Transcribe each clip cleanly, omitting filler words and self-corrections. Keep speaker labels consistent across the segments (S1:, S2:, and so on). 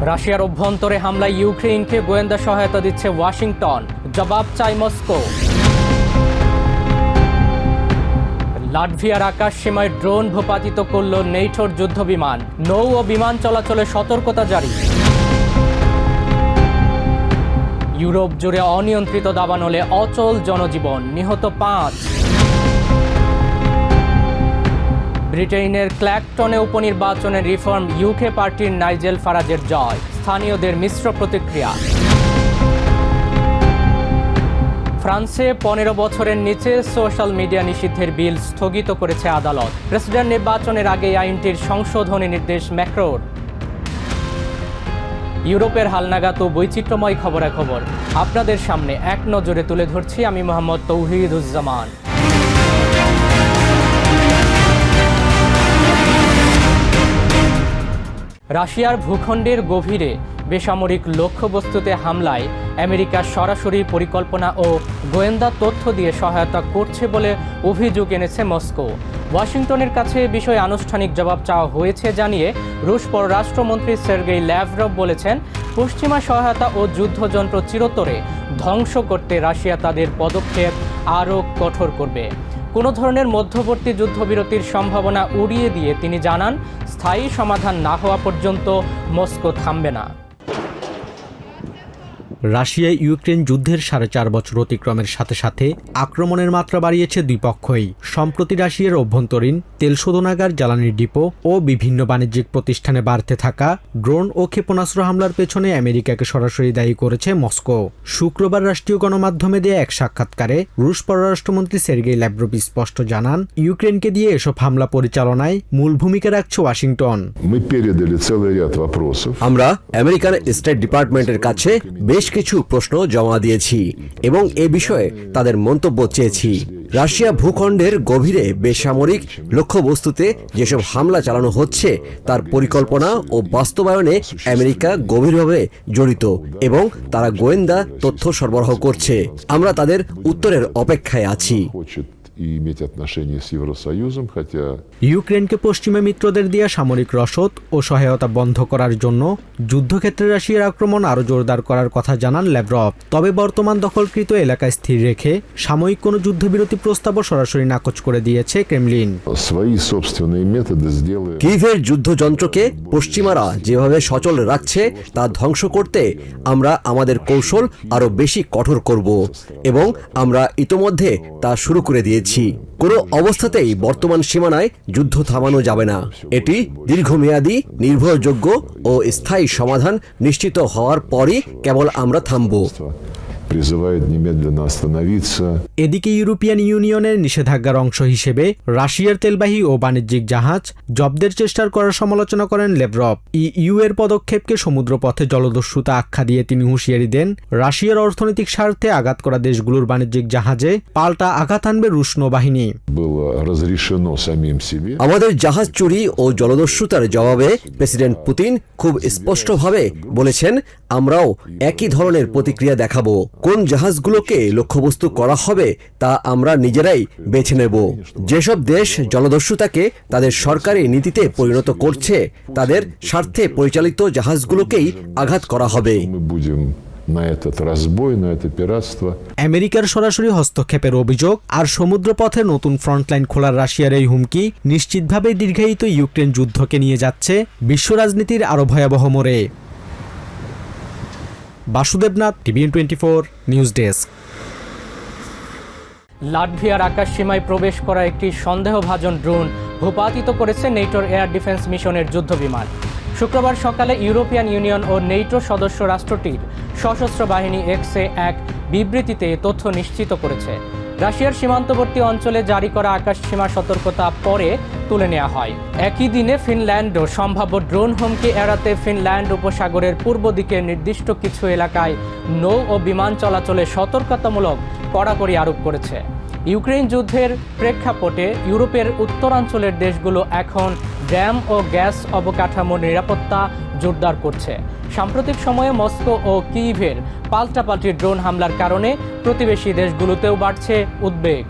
S1: রাশিয়ার অভ্যন্তরে হামলায় ইউক্রেনকে গোয়েন্দা সহায়তা দিচ্ছে ওয়াশিংটন, জবাব চায় মস্কো। লাটভিয়ার আকাশ সীমায় ড্রোন ভূপাতিত করল নেটোর যুদ্ধবিমান, নৌ ও বিমান চলাচলে সতর্কতা জারি। ইউরোপ জুড়ে অনিয়ন্ত্রিত দাবানলে অচল জনজীবন, নিহত 5। ব্রিটেনের ক্ল্যাকটনে উপনির্বাচনে রিফর্ম ইউকে পার্টির নাইজেল ফারাজের জয়, স্থানীয়দের মিশ্র প্রতিক্রিয়া। ফ্রান্সে 15 বছরের নিচে সোশ্যাল মিডিয়া নিষিদ্ধের বিল স্থগিত করেছে আদালত। প্রেসিডেন্ট নির্বাচনের আগে আইনটির সংশোধনী নির্দেশ ম্যাক্রোর। ইউরোপের হালনাগাদ ও বৈচিত্র্যময় খবরাখবর আপনাদের সামনে এক নজরে তুলে ধরছি আমি মোহাম্মদ তৌহিদুজ্জামান। রাশিয়ার ভূখণ্ডের গভীরে বেসামরিক লক্ষ্যবস্তুতে হামলায় আমেরিকা সরাসরি পরিকল্পনা ও গোয়েন্দা তথ্য দিয়ে সহায়তা করছে বলে অভিযোগ এনেছে মস্কো। ওয়াশিংটনের কাছে বিষয়ে আনুষ্ঠানিক জবাব চাওয়া হয়েছে জানিয়ে রুশ পররাষ্ট্রমন্ত্রী সের্গেই ল্যাভরভ বলেছেন, পশ্চিমা সহায়তা ও যুদ্ধযন্ত্র চিরতরে ধ্বংস করতে রাশিয়া তাদের পদক্ষেপ আরও কঠোর করবে। কোনো ধরনের মধ্যবর্তী যুদ্ধবিরতির সম্ভাবনা উড়িয়ে দিয়ে তিনি জানান, স্থায়ী সমাধান না হওয়া পর্যন্ত মস্কো থামবে না।
S2: রাশিয়া ইউক্রেন যুদ্ধের 4.5 বছর অতিক্রমের সাথে সাথে আক্রমণের মাত্রা বাড়িয়েছে দুই পক্ষই। সম্প্রতি রাশিয়ার অভ্যন্তরীণ তেল শোধনাগার, জ্বালানির ডিপো ও বিভিন্ন বাণিজ্যিক প্রতিষ্ঠানে বাড়তে থাকা ড্রোন ও ক্ষেপণাস্ত্র হামলার পেছনে আমেরিকাকে সরাসরি দায়ী করেছে মস্কো। শুক্রবার রাষ্ট্রীয় গণমাধ্যমে দেয়া এক সাক্ষাৎকারে রুশ পররাষ্ট্রমন্ত্রী সের্গেই ল্যাভরভ স্পষ্ট জানান, ইউক্রেনকে দিয়ে এসব হামলা পরিচালনায় মূল ভূমিকা রাখছে ওয়াশিংটন।
S3: আমরা আমেরিকান স্টেট ডিপার্টমেন্টের কাছে বেশ কিছু প্রশ্ন জমা দিয়েছি এবং এ বিষয়ে তাদের মন্তব্য চেয়েছি। রাশিয়া ভূখণ্ডের গভীরে বেসামরিক লক্ষ্যবস্তুতে যেসব হামলা চালানো হচ্ছে তার পরিকল্পনা ও বাস্তবায়নে আমেরিকা গভীরভাবে জড়িত এবং তারা গোয়েন্দা তথ্য সরবরাহ করছে। আমরা তাদের উত্তরের অপেক্ষায় আছি।
S2: ইউক্রেনকে পশ্চিমা মিত্রদের দেয়া সামরিক রসদ ও সহায়তা বন্ধ করার জন্য যুদ্ধক্ষেত্রে রাশিয়ার আক্রমণ আরও জোরদার করার কথা জানান ল্যাভরভ। তবে বর্তমান দখলকৃত এলাকায় স্থির রেখে সাময়িক কোনো যুদ্ধবিরতি প্রস্তাবও সরাসরি নাকচ করে দিয়েছে ক্রেমলিন।
S3: কিয়েভের যুদ্ধযন্ত্রকে পশ্চিমারা যেভাবে সচল রাখছে তা ধ্বংস করতে আমরা আমাদের কৌশল আরও বেশি কঠোর করব এবং আমরা ইতোমধ্যে তা শুরু করে দিয়েছি। কোনো অবস্থাতেই বর্তমান সীমানায় যুদ্ধ থামানো যাবে না। এটি দীর্ঘমেয়াদী, নির্ভরযোগ্য ও স্থায়ী সমাধান নিশ্চিত হওয়ার পরই কেবল আমরা থামব।
S2: এদিকে ইউরোপিয়ান ইউনিয়নের নিষেধাজ্ঞার অংশ হিসেবে রাশিয়ার তেলবাহী ও বাণিজ্যিক জাহাজ জব্দের চেষ্টার করার সমালোচনা করেন ল্যাভরভ। ইইউ এর পদক্ষেপকে সমুদ্রপথে জলদস্যুতা আখ্যা দিয়ে তিনি হুঁশিয়ারি দেন, রাশিয়ার অর্থনৈতিক স্বার্থে আঘাত করা দেশগুলোর বাণিজ্যিক জাহাজে পাল্টা আঘাত আনবে রুশ নৌবাহিনী।
S3: আমাদের জাহাজ চুরি ও জলদস্যুতার জবাবে প্রেসিডেন্ট পুতিন খুব স্পষ্টভাবে বলেছেন, আমরাও একই ধরনের প্রতিক্রিয়া দেখাবো। কোন জাহাজগুলোকে লক্ষ্যবস্তু করা হবে তা আমরা নিজেরাই বেছে নেব। যেসব দেশ জলদস্যুতাকে তাদের সরকারি নীতিতে পরিণত করছে তাদের স্বার্থে পরিচালিত জাহাজগুলোকেই আঘাত করা হবে।
S2: আমেরিকার সরাসরি হস্তক্ষেপের অভিযোগ আর সমুদ্রপথে নতুন ফ্রন্টলাইন খোলার রাশিয়ার এই হুমকি নিশ্চিতভাবে দীর্ঘায়িত ইউক্রেন যুদ্ধকে নিয়ে যাচ্ছে বিশ্ব রাজনীতির আরো ভয়াবহ মোড়ে। Basudebnath, TVN24 news desk.
S1: লাটভিয়ার আকাশ সীমায় প্রবেশ করা একটি সন্দেহভাজন ড্রোন ভূপাতিত করেছে নেটোর এয়ার ডিফেন্স মিশনের যুদ্ধবিমান। শুক্রবার সকালে ইউরোপিয়ান ইউনিয়ন ও নেটো সদস্য রাষ্ট্রটির সশস্ত্র বাহিনী এক্সে এক বিবৃতিতে তথ্য নিশ্চিত করেছে। রাশিয়ার সীমান্তবর্তী অঞ্চলে জারি করা আকাশ সীমা সতর্কতা পরে তুলে নেওয়া হয়। একই দিনে ফিনল্যান্ডও সম্ভাব্য ড্রোন হুমকি এড়াতে ফিনল্যান্ড উপসাগরের পূর্ব দিকে নির্দিষ্ট কিছু এলাকায় নৌ ও বিমান চলাচলে সতর্কতামূলক কড়াকড়ি আরোপ করেছে। ইউক্রেন যুদ্ধের প্রেক্ষাপটে ইউরোপের উত্তরাঞ্চলের দেশগুলো এখন ড্যাম ও গ্যাস অবকাঠামোর নিরাপত্তা জোরদার করছে। সাম্প্রতিক সময়ে মস্কো ও কিয়েভের পাল্টাপাল্টি ড্রোন হামলার কারণে প্রতিবেশী দেশগুলোতেও বাড়ছে উদ্বেগ।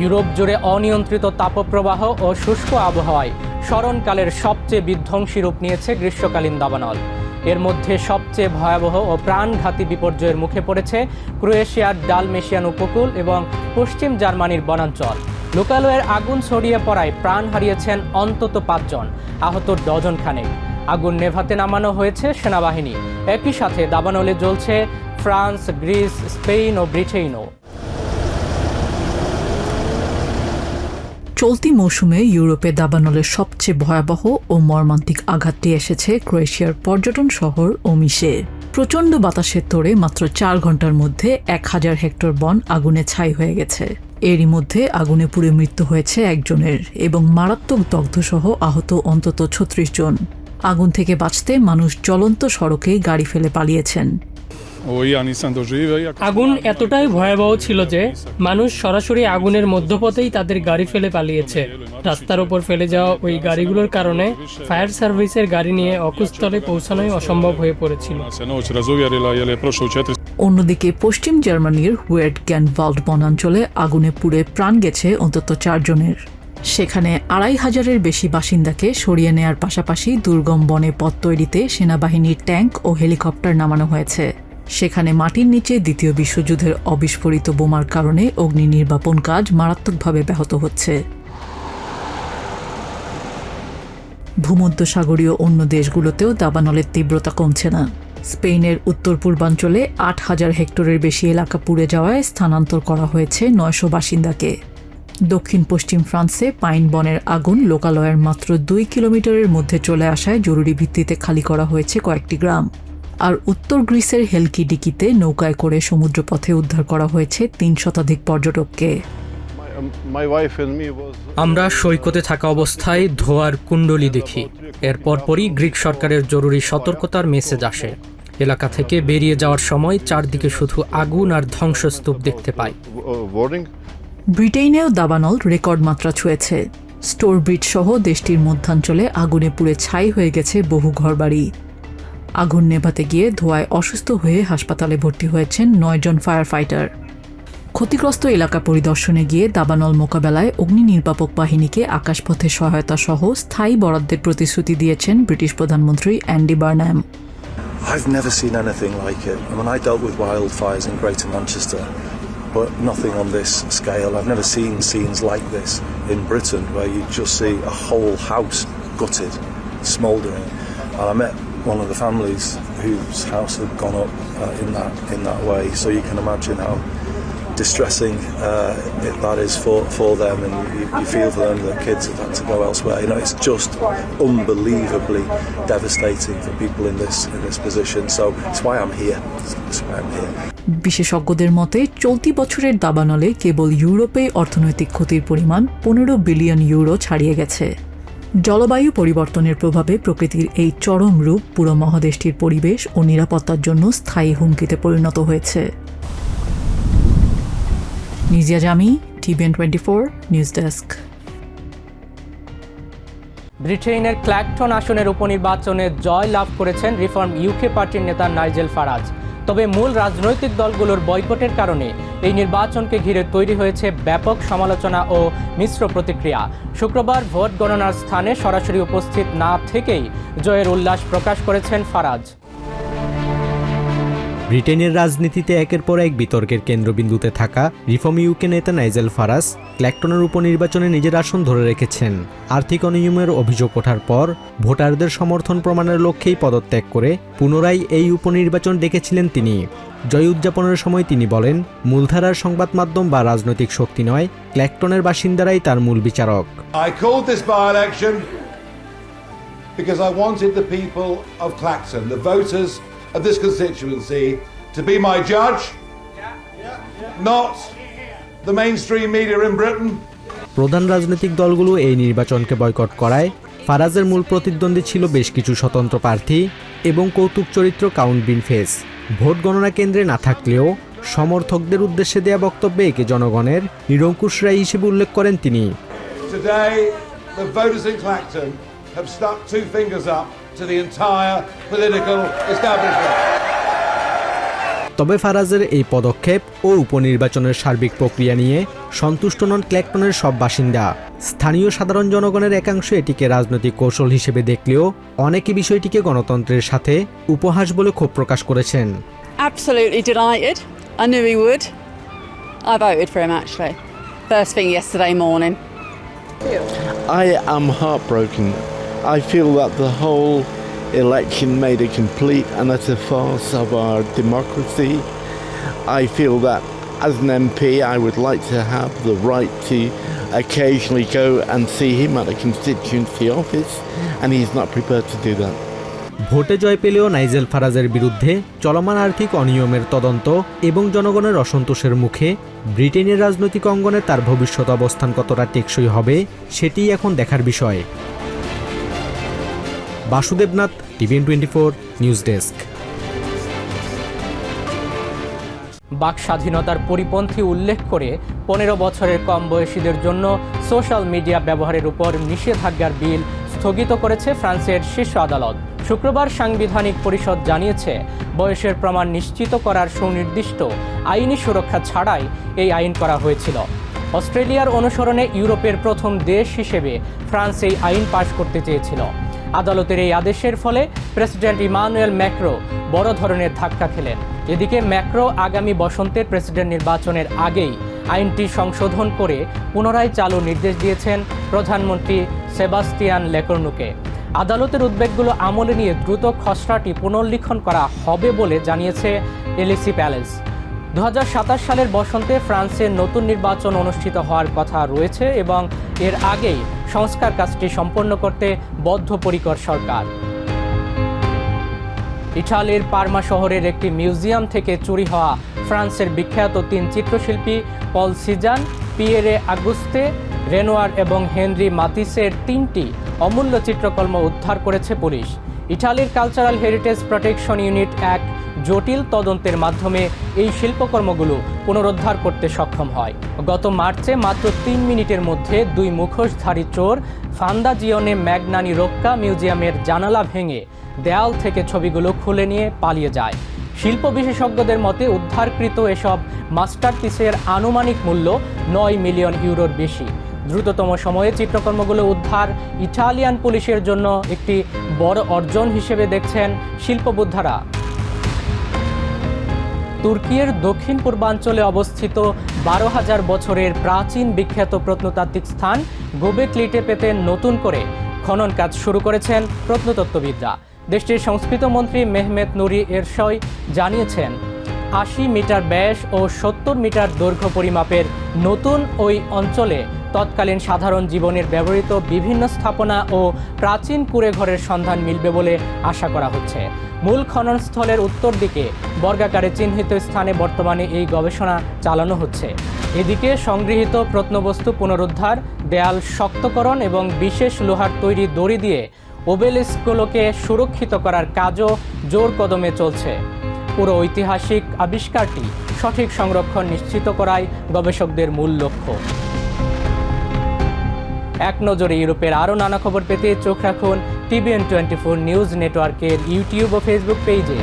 S1: ইউরোপ জুড়ে অনিয়ন্ত্রিত তাপপ্রবাহ ও শুষ্ক আবহাওয়ায় স্মরণকালের সবচেয়ে বিধ্বংসী রূপ নিয়েছে গ্রীষ্মকালীন দাবানল। এর মধ্যে সবচেয়ে ভয়াবহ ও প্রাণঘাতী বিপর্যয়ের মুখে পড়েছে ক্রোয়েশিয়ার ডালমেশিয়ান উপকূল এবং পশ্চিম জার্মানির বনাঞ্চল। লোকালয়ের আগুন ছড়িয়ে পড়ায় প্রাণ হারিয়েছেন অন্তত 5 জন, আহত ডজন খানেক। আগুন নেভাতে নামানো হয়েছে সেনাবাহিনী। একই সাথে দাবানলে জ্বলছে ফ্রান্স, গ্রিস, স্পেন ও ব্রিটেনও।
S4: চলতি মৌসুমে ইউরোপে দাবানলের সবচেয়ে ভয়াবহ ও মর্মান্তিক আঘাতটি এসেছে ক্রোয়েশিয়ার পর্যটন শহর ওমিশে। প্রচণ্ড বাতাসের তোড়ে মাত্র 4 ঘন্টার মধ্যে 1000 হেক্টর বন আগুনে ছাই হয়ে গেছে। এরই মধ্যে আগুনে পুড়ে মৃত্যু হয়েছে একজনের এবং মারাত্মক দগ্ধসহ আহত অন্তত 36 জন। আগুন থেকে বাঁচতে মানুষ জ্বলন্ত সড়কে গাড়ি ফেলে পালিয়েছেন।
S5: আগুন এতটাই ভয়াবহ ছিল যে মানুষ সরাসরি আগুনের মধ্যপথেই তাদের গাড়ি ফেলে পালিয়েছে। রাস্তার ওপর ফেলে যাওয়া ওই গাড়িগুলোর কারণে ফায়ার সার্ভিসের গাড়ি নিয়ে অকুস্থলে পৌঁছানোই অসম্ভব হয়ে পড়েছিল।
S4: অন্যদিকে পশ্চিম জার্মানির হুয়েটগ্যানওয়াল্ড বনাঞ্চলে আগুনে পুড়ে প্রাণ গেছে অন্তত 4 জনের। সেখানে 2500-এর বেশি বাসিন্দাকে সরিয়ে নেয়ার পাশাপাশি দুর্গম বনে পথ তৈরিতে সেনাবাহিনীর ট্যাঙ্ক ও হেলিকপ্টার নামানো হয়েছে। সেখানে মাটির নিচে দ্বিতীয় বিশ্বযুদ্ধের অবিস্ফোরিত বোমার কারণে অগ্নি নির্বাপন কাজ মারাত্মকভাবে ব্যাহত হচ্ছে। ভূমধ্যসাগরীয় অন্য দেশগুলোতেও দাবানলের তীব্রতা কমছে না। স্পেনের উত্তর পূর্বাঞ্চলে 8000 হেক্টরের বেশি এলাকা পুড়ে যাওয়ায় স্থানান্তর করা হয়েছে 900 বাসিন্দাকে। দক্ষিণ পশ্চিম ফ্রান্সে পাইন বনের আগুন লোকালয়ের মাত্র 2 কিলোমিটারের মধ্যে চলে আসায় জরুরি ভিত্তিতে খালি করা হয়েছে কয়েকটি গ্রাম। আর উত্তর গ্রিসের হেলকিডিকিতে নৌকায় করে সমুদ্রপথে উদ্ধার করা হয়েছে 3 শতাধিক পর্যটককে।
S1: আমরা সৈকতে থাকা অবস্থায় ধোঁয়ার কুণ্ডলী দেখি। এর পরপরই গ্রিক সরকারের জরুরি সতর্কতার মেসেজ আসে। এলাকা থেকে বেরিয়ে যাওয়ার সময় চারদিকে শুধু আগুন আর ধ্বংসস্তূপ দেখতে পাই।
S4: ব্রিটেনেও দাবানল রেকর্ড মাত্রা ছুঁয়েছে। স্টোর ব্রিজ সহ দেশটির মধ্যাঞ্চলে আগুনে পুড়ে ছাই হয়ে গেছে বহু ঘরবাড়ি। আগুন নেভাতে গিয়ে ধোঁয়ায় অসুস্থ হয়ে হাসপাতালে ভর্তি হয়েছেন 9 জন ফায়ার ফাইটার। ক্ষতিগ্রস্ত এলাকা পরিদর্শনে গিয়ে দাবানল মোকাবেলায় অগ্নি নির্বাপক বাহিনীকে আকাশপথে সহায়তা সহ স্থায়ী বরাদ্দের প্রতিশ্রুতি দিয়েছেন ব্রিটিশ প্রধানমন্ত্রী Andy Barnum.
S6: I've never seen anything like it. I mean, I dealt with wildfires in Greater Manchester, but nothing on this scale. I've never seen scenes like this in Britain, where you just see a whole house gutted, smouldering. And I met one of the families whose house had gone up in that way. So you can imagine how distressing that is for them, and you feel for them. The kids have had to go elsewhere. You know, it's just unbelievably devastating for people in this position. So it's why I'm here. It's why I'm here.
S4: বিশেষজ্ঞদের মতে চলতি বছরের দাবানলে কেবল ইউরোপে অর্থনৈতিক ক্ষতির পরিমাণ 15 billion euro ছাড়িয়ে গেছে। জলবায়ু পরিবর্তনের প্রভাবে প্রকৃতির এই চরম রূপ পুরো মহাদেশটির পরিবেশ ও নিরাপত্তার জন্য স্থায়ী হুমকিতে পরিণত হয়েছে। নিজিয়া জামি, TVN 24 নিউজ ডেস্ক।
S1: ব্রিটেনের ক্ল্যাকটন আসনের উপনির্বাচনে জয় লাভ করেছেন রিফর্ম ইউকে পার্টির নেতা নাইজেল ফারাজ। তবে মূল রাজনৈতিক দলগুলোর বয়কটের কারণে এই নির্বাচনকে ঘিরে তৈরি হয়েছে ব্যাপক সমালোচনা ও মিশ্র প্রতিক্রিয়া। শুক্রবার ভোট গণনার স্থানে সরাসরি উপস্থিত না থেকেই জয়ের উল্লাস প্রকাশ করেছেন ফারাজ।
S2: ব্রিটেনের রাজনীতিতে একের পর এক বিতর্কের কেন্দ্রবিন্দুতে থাকা রিফর্ম ইউকে নেতা নাইজেল ফারাজ ক্ল্যাকটনের উপনির্বাচনে নিজের আসন ধরে রেখেছেন। আর্থিক অনিয়মের অভিযোগ ওঠার পর ভোটারদের সমর্থন প্রমাণের লক্ষ্যেই পদত্যাগ করে পুনরায় এই উপনির্বাচন ডেকেছিলেন তিনি। জয় উদযাপনের সময় তিনি বলেন, মূলধারার সংবাদ মাধ্যম বা রাজনৈতিক শক্তি নয়, ক্ল্যাকটনের বাসিন্দারাই তার মূল বিচারক।
S7: I called this by-election because I wanted the people of Clacton, the voters of this constituency, to be my judge, not the mainstream media in Britain.
S2: প্রধান রাজনৈতিক দলগুলো এই নির্বাচনকে বয়কট করায় ফারাজের মূল প্রতিদ্বন্দ্বী ছিল বেশ কিছু স্বতন্ত্র প্রার্থী এবং কৌতুক চরিত্র কাউন্ট বিনফেস। ভোট গণনা কেন্দ্রে না থাকলেও সমর্থকদের উদ্দেশ্যে দেয়া বক্তব্যে একে জনগণের নিরঙ্কুশ রায় হিসেবে উল্লেখ করেন তিনি।
S7: Today, the voters in Clacton have stuck 2 fingers up to the entire political establishment.
S2: তবে ফারাজের এই পদক্ষেপ ও উপনির্বাচনের সার্বিক প্রক্রিয়া নিয়ে সন্তুষ্ট নন ক্ল্যাকটনের সব বাসিন্দা। স্থানীয় সাধারণ জনগণের একাংশ এটিকে রাজনৈতিক কৌশল হিসেবে দেখলেও অনেকে বিষয়টিকে গণতন্ত্রের সাথে উপহাস বলে ক্ষোভ প্রকাশ করেছেন।
S8: Absolutely delighted. I knew he would. I voted for him actually. First thing yesterday morning.
S9: I am heartbroken. I feel that the whole election made a complete and utter farce of our democracy. I feel that as an MP I would like to have the right to occasionally go and see him at a constituency office, and he's not prepared to do that.
S2: ভোটে জয় পেলেও Nigel ফারাজের বিরুদ্ধে চলমান আর্থিক অনিয়মের তদন্ত এবং জনগণের অসন্তোষের মুখে ব্রিটেনের রাজনৈতিক অঙ্গনে তার ভবিষ্যৎ অবস্থান কতটা টেকসই হবে সেটি এখন দেখার বিষয়। Basudebnath, TVN 24 news desk.
S1: বাক স্বাধীনতার পরিপন্থী উল্লেখ করে 15 বছরের কম বয়সীদের জন্য সোশ্যাল মিডিয়া ব্যবহারের উপর নিষেধাজ্ঞার বিল স্থগিত করেছে ফ্রান্সের শীর্ষ আদালত। শুক্রবার সাংবিধানিক পরিষদ জানিয়েছে, বয়সের প্রমাণ নিশ্চিত করার সুনির্দিষ্ট আইনি সুরক্ষা ছাড়াই এই আইন করা হয়েছিল। অস্ট্রেলিয়ার অনুসরণে ইউরোপের প্রথম দেশ হিসেবে ফ্রান্স এই আইন পাশ করতে চেয়েছিল। আদালতের এই আদেশের ফলে প্রেসিডেন্ট ইমানুয়েল ম্যাক্রো বড় ধরনের ধাক্কা খেলেন। এদিকে ম্যাক্রো আগামী বসন্তের প্রেসিডেন্ট নির্বাচনের আগেই আইনটি সংশোধন করে পুনরায় চালুর নির্দেশ দিয়েছেন প্রধানমন্ত্রী সেবাস্তিয়ান লেকর্নুকে। আদালতের উদ্বেগগুলো আমলে নিয়ে দ্রুত খসড়াটি পুনর্লিখন করা হবে বলে জানিয়েছে এলিসি প্যালেস। 2027 সালের বসন্তে ফ্রান্সে নতুন নির্বাচন অনুষ্ঠিত হওয়ার কথা রয়েছে এবং এর আগেই সংস্কার কাজটি সম্পন্ন করতে বদ্ধপরিকর সরকার। ইটালির পারমা শহরের একটি মিউজিয়াম থেকে চুরি হওয়া ফ্রান্সের বিখ্যাত 3 চিত্রশিল্পী পল সিজান, পিয়েরে আগুস্তে, রেনোয়ার এবং হেনরি মাতিসের 3টি অমূল্য চিত্রকর্ম উদ্ধার করেছে পুলিশ। ইটালির কালচারাল হেরিটেজ প্রোটেকশন ইউনিট এক জটিল তদন্তের মাধ্যমে এই শিল্পকর্মগুলো পুনরুদ্ধার করতে সক্ষম হয়। গত মার্চে মাত্র 3 মিনিটের মধ্যে 2 মুখোশধারী চোর ফান্দাজিওনে ম্যাগনানি রোক্কা মিউজিয়ামের জানালা ভেঙে দেয়াল থেকে ছবিগুলো খুলে নিয়ে পালিয়ে যায়। শিল্প বিশেষজ্ঞদের মতে উদ্ধারকৃত এসব মাস্টারপিসের আনুমানিক মূল্য 9 মিলিয়ন ইউরোর বেশি। দ্রুততম সময়ে চিত্রকর্মগুলো উদ্ধার ইটালিয়ান পুলিশের জন্য একটি বড় অর্জন হিসেবে দেখছেন শিল্পবোদ্ধারা। তুর্কির দক্ষিণ পূর্বাঞ্চলে অবস্থিত 12,000 বছরের প্রাচীন বিখ্যাত প্রত্নতাত্ত্বিক স্থান গোবেকলি টেপেতে নতুন করে খনন কাজ শুরু করেছেন প্রত্নতত্ত্ববিদরা। দেশটির সংস্কৃত মন্ত্রী মেহমেত নুরি এরশয় জানিয়েছেন, 80 মিটার ব্যাস ও 70 মিটার দৈর্ঘ্য পরিমাপের নতুন ওই অঞ্চলে তৎকালীন সাধারণ জীবনের ব্যবহৃত বিভিন্ন স্থাপনা ও প্রাচীন কুঁড়েঘরের সন্ধান মিলবে বলে আশা করা হচ্ছে। মূল খননস্থলের উত্তর দিকে বর্গাকারে চিহ্নিত স্থানে বর্তমানে এই গবেষণা চালানো হচ্ছে। এদিকে সংগৃহীত প্রত্নবস্তু পুনরুদ্ধার, দেয়াল শক্তকরণ এবং বিশেষ লোহার তৈরি দড়ি দিয়ে ওবেলিস্কগুলোকে সুরক্ষিত করার কাজও জোর কদমে চলছে। পুরো ঐতিহাসিক আবিষ্কারটি সঠিক সংরক্ষণ নিশ্চিত করাই গবেষকদের মূল লক্ষ্য। এক নজরে ইউরোপের আরও নানা খবর পেতে চোখ রাখুন টিভিএন 24 নিউজ নেটওয়ার্কের ইউটিউব ও ফেসবুক পেজে।